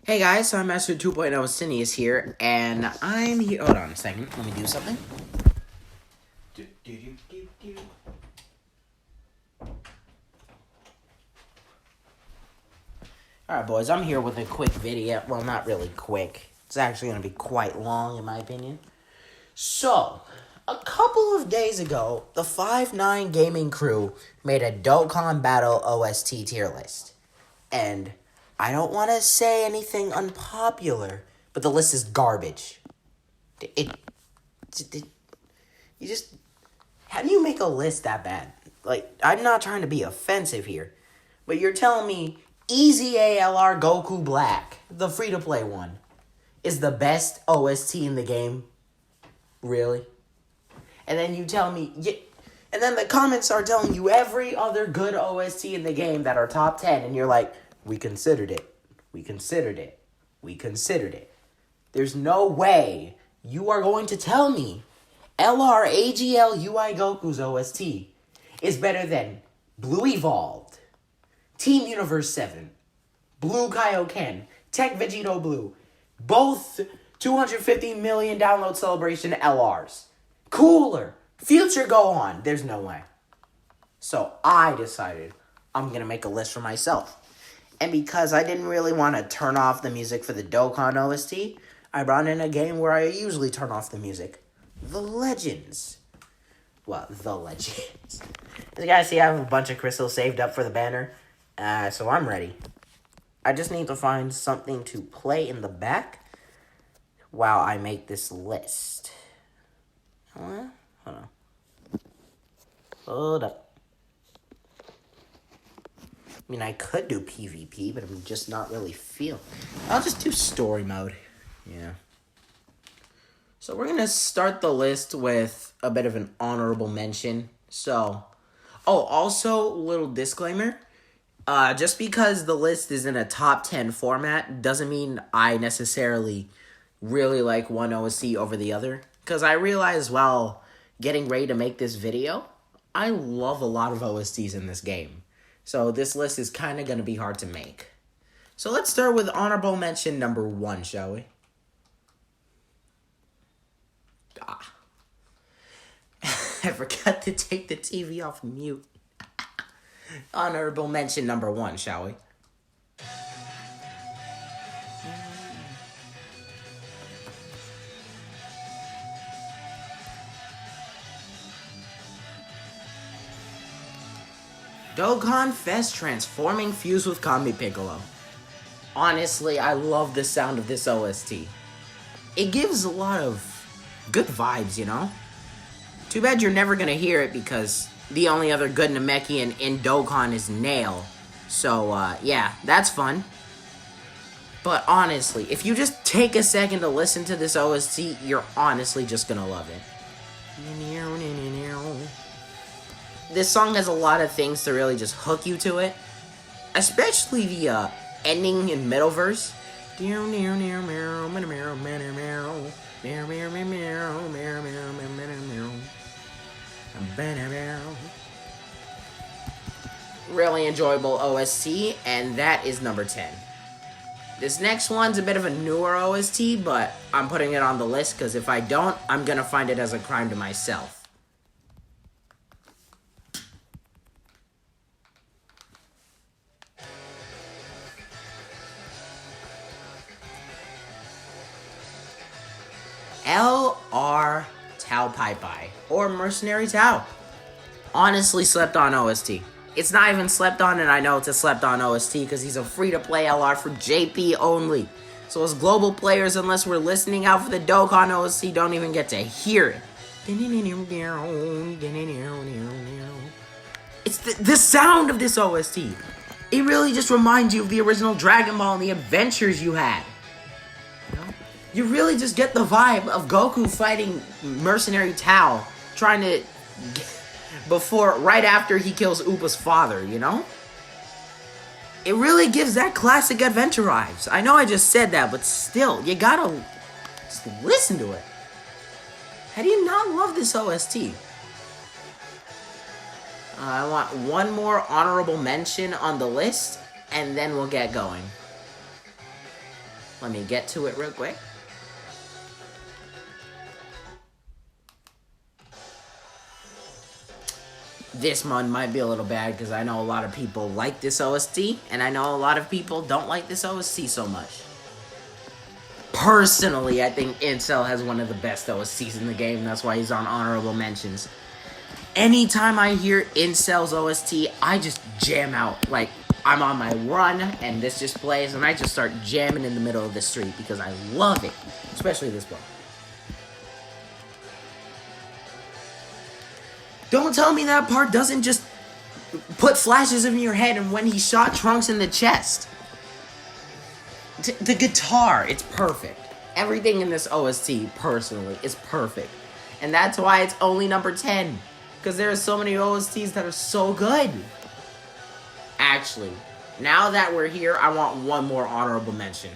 Hey guys, so I'm Master 2.0 Cineas here, and I'm here. Hold on a second, let me do something. Alright, boys, I'm here with a quick video. Well, not really quick. It's actually going to be quite long, in my opinion. So, a couple of days ago, the 5-9 gaming crew made a Dokkan Battle OST tier list. And I don't want to say anything unpopular, but the list is garbage. How do you make a list that bad? Like, I'm not trying to be offensive here, but you're telling me Easy ALR Goku Black, the free-to-play one, is the best OST in the game? Really? And then you tell me, and then the comments are telling you every other good OST in the game that are top 10, and you're like, we considered it. We considered it. We considered it. There's no way you are going to tell me LR AGL UI Goku's OST is better than Blue Evolved, Team Universe 7, Blue Kaioken, Tech Vegito Blue, both 250 million download celebration LRs. Cooler. Future Go On. There's no way. So I decided I'm going to make a list for myself. And because I didn't really want to turn off the music for the Dokkan OST, I brought in a game where I usually turn off the music. The Legends. Well, The Legends. As you guys see, I have a bunch of crystals saved up for the banner. So I'm ready. I just need to find something to play in the back while I make this list. Hold on. Hold up. I mean, I could do PvP, but I'm just not really feeling. I'll just do story mode. Yeah. So we're going to start the list with a bit of an honorable mention. So, also, little disclaimer. Just because the list is in a top 10 format doesn't mean I necessarily really like one OST over the other. Because I realized while getting ready to make this video, I love a lot of OSTs in this game. So this list is kind of going to be hard to make. So let's start with honorable mention number 1, shall we? I forgot to take the TV off mute. Honorable mention number 1, shall we? Dokkan Fest Transforming Fused with Combi Piccolo. Honestly, I love the sound of this OST. It gives a lot of good vibes, you know? Too bad you're never gonna hear it because the only other good Namekian in Dokkan is Nail. So, yeah, that's fun. But honestly, if you just take a second to listen to this OST, you're honestly just gonna love it. This song has a lot of things to really just hook you to it. Especially the ending and middle verse. Really enjoyable OST, and that is number 10. This next one's a bit of a newer OST, but I'm putting it on the list because if I don't, I'm gonna find it as a crime to myself. LR Tao Pai Pai, or Mercenary Tao. Honestly slept on OST. It's not even slept on, and I know it's a slept on OST because he's a free-to-play LR for JP only. So as global players, unless we're listening out for the Dokkan OST, don't even get to hear it. It's the sound of this OST. It really just reminds you of the original Dragon Ball and the adventures you had. You really just get the vibe of Goku fighting Mercenary Tao, trying to right after he kills Upa's father, you know? It really gives that classic adventure vibes. I know I just said that, but still, you gotta just listen to it. How do you not love this OST? I want one more honorable mention on the list, and then we'll get going. Let me get to it real quick. This one might be a little bad because I know a lot of people like this OST, and I know a lot of people don't like this OST so much. Personally, I think Incel has one of the best OSTs in the game. That's why he's on honorable mentions. Anytime I hear Incel's OST, I just jam out. Like, I'm on my run, and this just plays, and I just start jamming in the middle of the street because I love it. Especially this one. Don't tell me that part doesn't just put flashes in your head and when he shot Trunks in the chest. The guitar, it's perfect. Everything in this OST, personally, is perfect. And that's why it's only number 10. Because there are so many OSTs that are so good. Actually, now that we're here, I want one more honorable mention.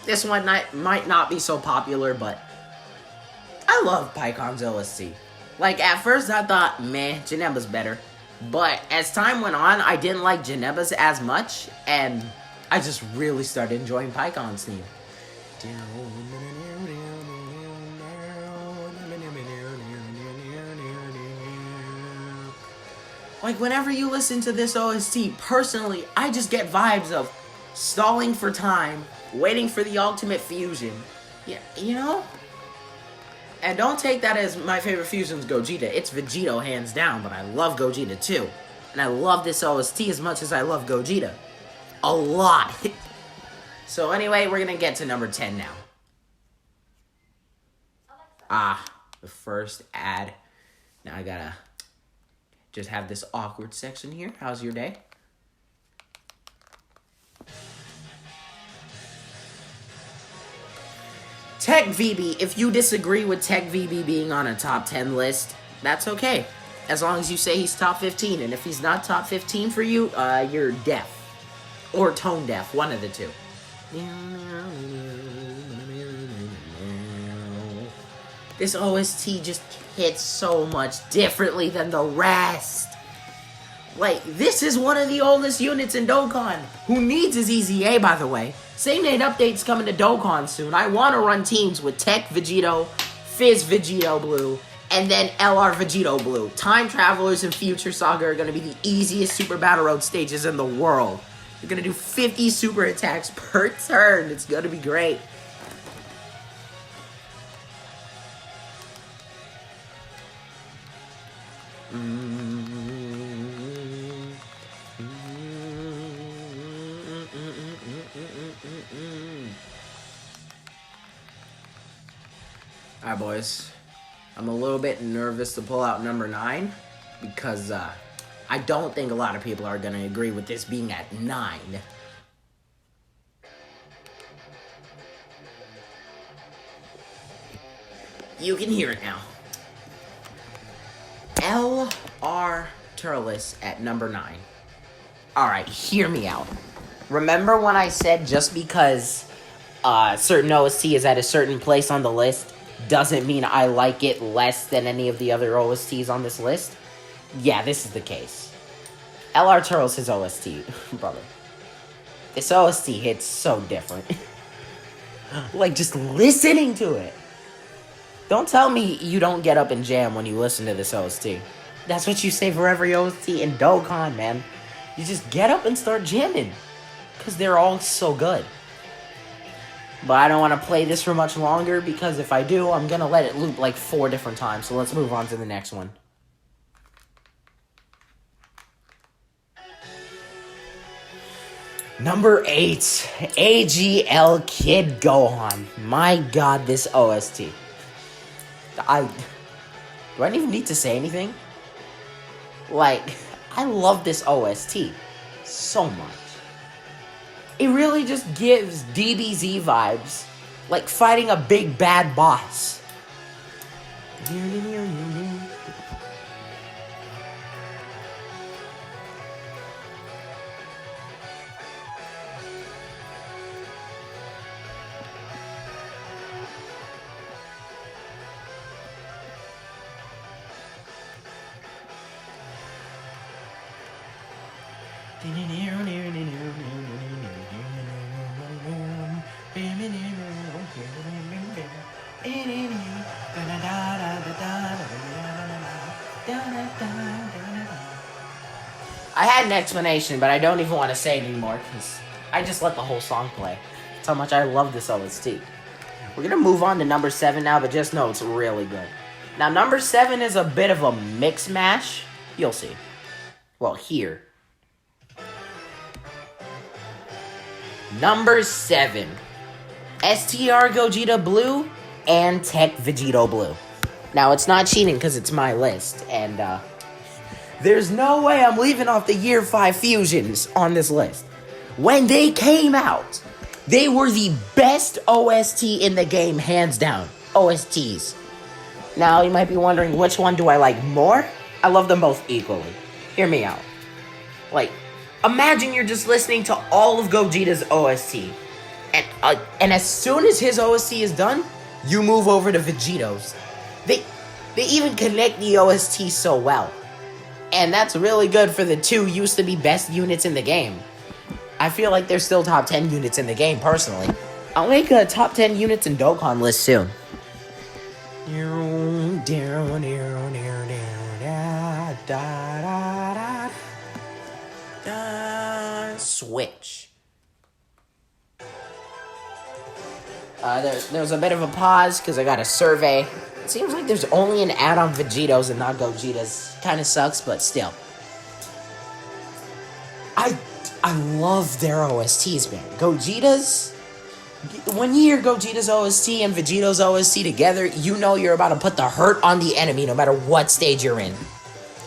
This one might not be so popular, but I love PyCon's OST. Like, at first I thought, meh, Janeba's better. But as time went on, I didn't like Janeba's as much, and I just really started enjoying PyCon's theme. Like, whenever you listen to this OST, personally, I just get vibes of stalling for time, waiting for the ultimate fusion. Yeah, you know? And don't take that as my favorite fusion's Gogeta. It's Vegito, hands down, but I love Gogeta too. And I love this OST as much as I love Gogeta. A lot. So anyway, we're gonna get to number 10 now. The first ad. Now I gotta just have this awkward section here. How's your day? Tech VB, if you disagree with Tech VB being on a top 10 list, that's okay. As long as you say he's top 15. And if he's not top 15 for you, you're deaf. Or tone deaf, one of the two. This OST just hits so much differently than the rest. Like, this is one of the oldest units in Dokkan. Who needs his EZA, by the way? Same Nate update's coming to Dokkan soon. I want to run teams with Tech Vegito, Fizz Vegito Blue, and then LR Vegito Blue. Time Travelers and Future Saga are going to be the easiest Super Battle Road stages in the world. You're going to do 50 super attacks per turn. It's going to be great. Alright, boys. I'm a little bit nervous to pull out number 9 because I don't think a lot of people are going to agree with this being at 9. You can hear it now. LR Turles at number 9. Alright, hear me out. Remember when I said just because certain OST is at a certain place on the list doesn't mean I like it less than any of the other OSTs on this list? Yeah, this is the case. LR Turles' OST, brother. This OST hits so different. Like, just listening to it. Don't tell me you don't get up and jam when you listen to this OST. That's what you say for every OST in Dokkan, man. You just get up and start jamming. Because they're all so good. But I don't want to play this for much longer, because if I do, I'm going to let it loop like 4 different times. So let's move on to the next one. Number 8, AGL Kid Gohan. My god, this OST. Do I even need to say anything? Like, I love this OST so much. It really just gives DBZ vibes, like fighting a big bad boss. I had an explanation, but I don't even want to say it anymore because I just let the whole song play. That's how much I love this OST. We're going to move on to number 7 now, but just know it's really good. Now, number 7 is a bit of a mix mash. You'll see. Well, here. Number 7. STR Gogeta Blue and Tech Vegito Blue. Now, it's not cheating because it's my list, and there's no way I'm leaving off the Year 5 fusions on this list. When they came out, they were the best OST in the game, hands down. OSTs. Now, you might be wondering, which one do I like more? I love them both equally. Hear me out. Like, imagine you're just listening to all of Gogeta's OST. And as soon as his OST is done, you move over to Vegito's. They even connect the OST so well. And that's really good for the two used to be best units in the game. I feel like they're still top 10 units in the game, personally. I'll make a top 10 units in Dokkan list soon. Switch. There was a bit of a pause because I got a survey. It seems like there's only an ad on Vegito's and not Gogeta's. Kind of sucks, but still. I love their OSTs, man. Gogeta's... When you hear Gogeta's OST and Vegito's OST together, you know you're about to put the hurt on the enemy no matter what stage you're in.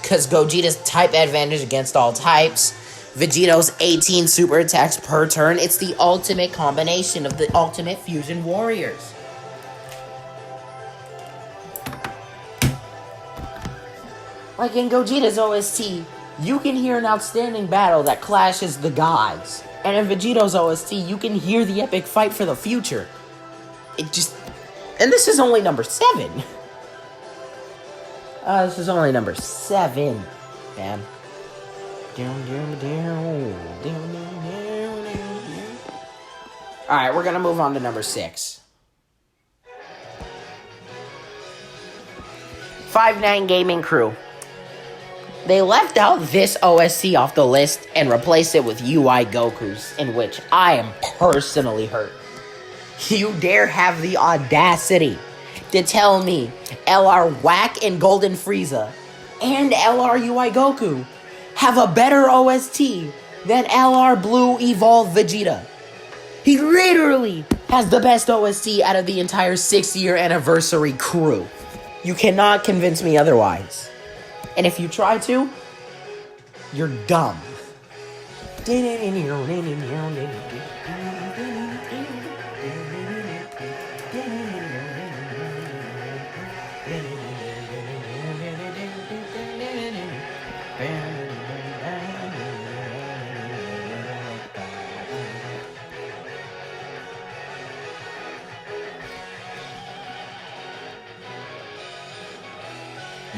Because Gogeta's type advantage against all types, Vegito's 18 super attacks per turn, it's the ultimate combination of the ultimate fusion warriors. Like in Gogeta's OST, you can hear an outstanding battle that clashes the gods. And in Vegito's OST, you can hear the epic fight for the future. It just... And this is only number 7. This is only number 7. Man. Alright, we're gonna move on to number 6. 5-9 Gaming Crew. They left out this OSC off the list and replaced it with UI Goku's, in which I am personally hurt. You dare have the audacity to tell me LR Whack and Golden Frieza and LR UI Goku have a better OST than LR Blue Evolved Vegeta. He literally has the best OST out of the entire 6-year anniversary crew. You cannot convince me otherwise. And if you try to, you're dumb.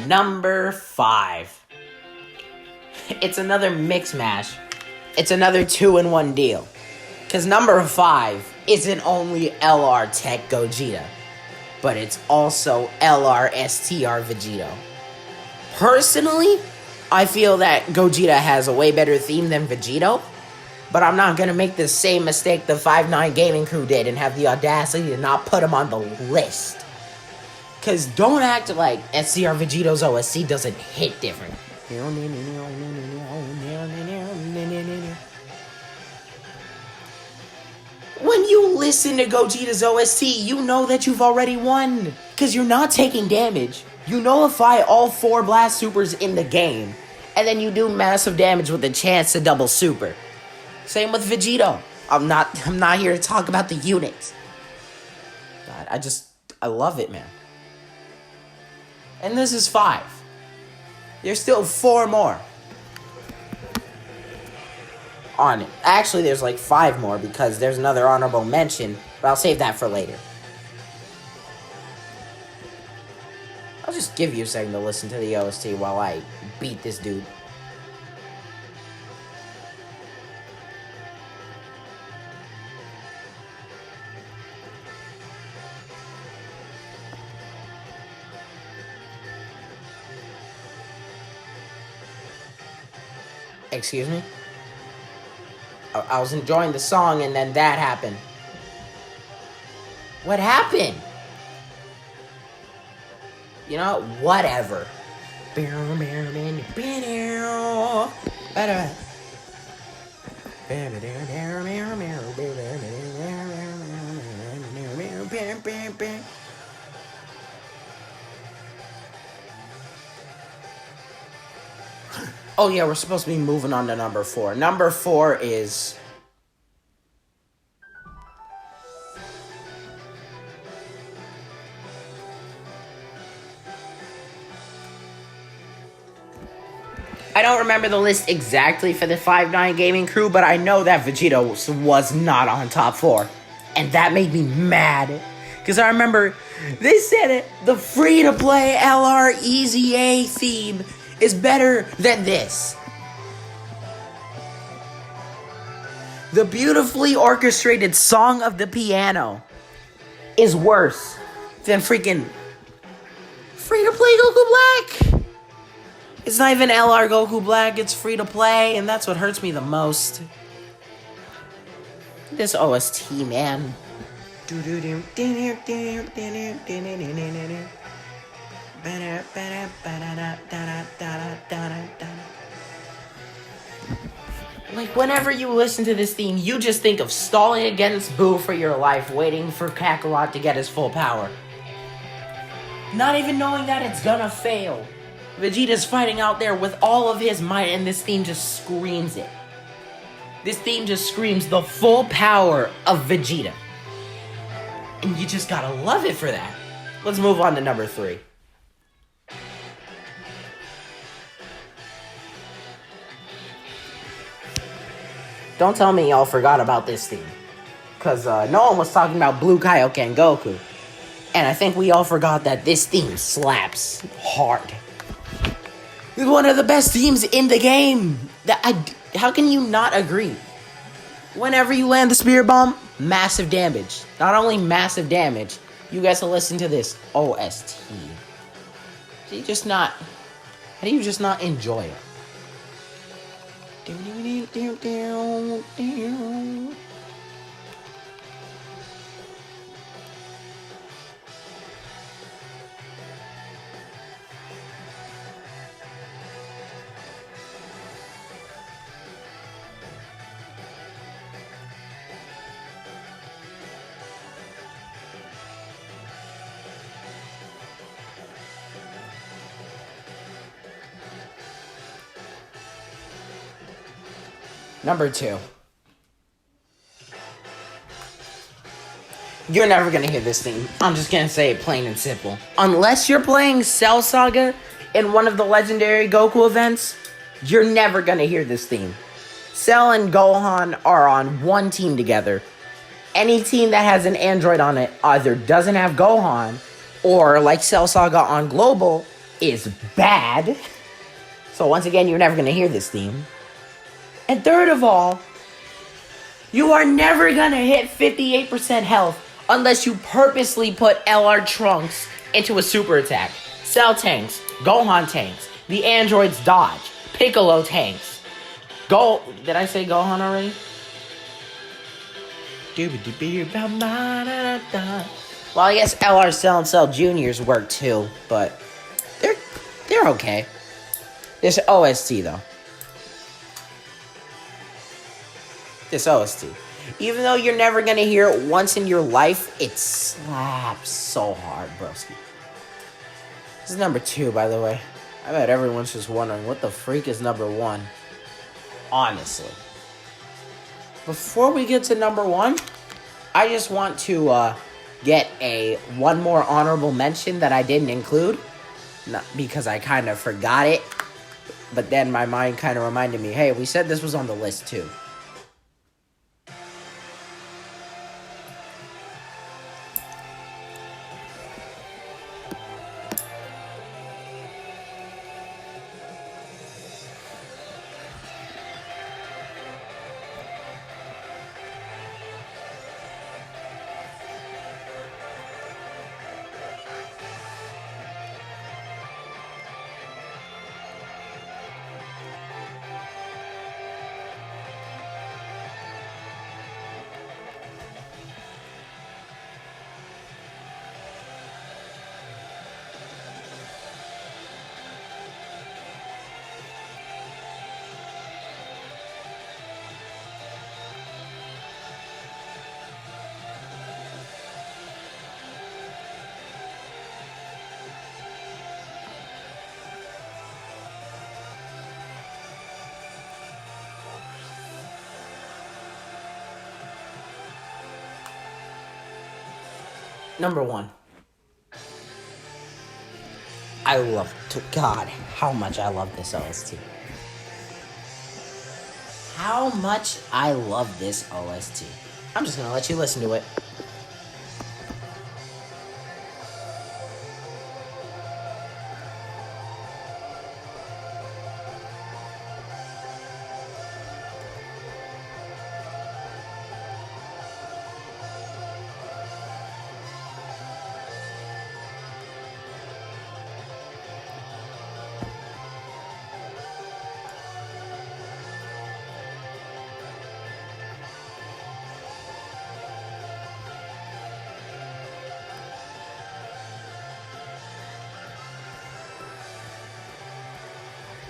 Number 5. It's another mix mash. It's another 2-in-1 deal. Because number 5 isn't only LR Tech Gogeta, but it's also LR STR Vegito. Personally, I feel that Gogeta has a way better theme than Vegito, but I'm not going to make the same mistake the 5-9 Gaming Crew did and have the audacity to not put him on the list. Because don't act like SCR Vegito's OSC doesn't hit different. When you listen to Gogeta's OST, you know that you've already won. Because you're not taking damage. You nullify all 4 blast supers in the game. And then you do massive damage with a chance to double super. Same with Vegito. I'm not here to talk about the units. God, I love it, man. And this is 5. There's still 4 more on it. Actually, there's like 5 more because there's another honorable mention, but I'll save that for later. I'll just give you a second to listen to the OST while I beat this dude. Excuse me? I was enjoying the song and then that happened. What happened? You know, whatever. Oh yeah, we're supposed to be moving on to number 4. Number 4 is... I don't remember the list exactly for the 5-9 gaming crew, but I know that Vegeta was not on top 4. And that made me mad. Because I remember they said it, the free-to-play LR Easy A theme is better than this. The beautifully orchestrated Song of the Piano is worse than freaking free-to-play Goku Black. It's not even LR Goku Black, it's free-to-play, and that's what hurts me the most. This OST, man. Like, whenever you listen to this theme, you just think of stalling against Boo for your life, waiting for Kakarot to get his full power. Not even knowing that it's gonna fail. Vegeta's fighting out there with all of his might, and this theme just screams it. This theme just screams the full power of Vegeta. And you just gotta love it for that. Let's move on to number 3. Don't tell me y'all forgot about this theme. Because no one was talking about Blue Kaioken Goku. And I think we all forgot that this theme slaps hard. It's one of the best themes in the game. How can you not agree? Whenever you land the Spirit Bomb, massive damage. Not only massive damage, you guys will listen to this OST. How do you just not enjoy it? Number 2. You're never gonna hear this theme. I'm just gonna say it plain and simple. Unless you're playing Cell Saga in one of the legendary Goku events, you're never gonna hear this theme. Cell and Gohan are on one team together. Any team that has an android on it either doesn't have Gohan, or like Cell Saga on Global, is bad. So once again, you're never gonna hear this theme. And third of all, you are never gonna hit 58% health unless you purposely put LR Trunks into a super attack. Cell tanks, Gohan tanks, the androids dodge, Piccolo tanks. Did I say Gohan already? Well, I guess LR Cell and Cell Juniors work too, but they're okay. This OST though. This OST. Even though you're never gonna hear it once in your life, it slaps so hard, broski. This is number 2, by the way. I bet everyone's just wondering, what the freak is number 1? Honestly. Before we get to number 1, I just want to get one more honorable mention that I didn't include. Not because I kind of forgot it, but then my mind kind of reminded me, hey, we said this was on the list too. number 1. I love, to God, how much I love this OST. How much I love this OST. I'm just gonna let you listen to it.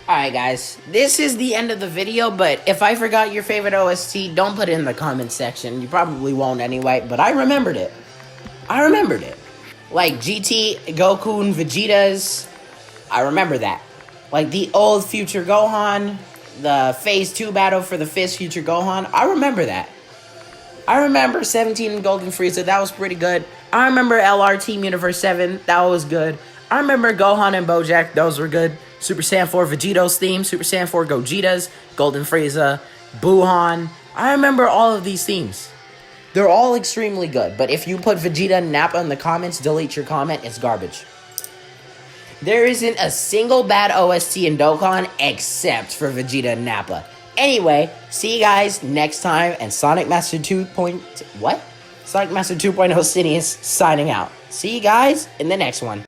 Alright guys, this is the end of the video, but if I forgot your favorite OST, don't put it in the comments section. You probably won't anyway, but I remembered it. Like GT, Goku, and Vegeta's, I remember that. Like the old Future Gohan, the Phase 2 battle for the 5th Future Gohan, I remember that. I remember 17 and Golden Frieza, that was pretty good. I remember LR Team Universe 7, that was good. I remember Gohan and Bojack, those were good. Super Saiyan 4 Vegito's theme, Super Saiyan 4 Gogeta's, Golden Frieza, Buhan. I remember all of these themes. They're all extremely good, but if you put Vegeta and Nappa in the comments, delete your comment, it's garbage. There isn't a single bad OST in Dokkan except for Vegeta and Nappa. Anyway, see you guys next time, and Sonic Master 2. Sonic Master 2.0 City is signing out. See you guys in the next one.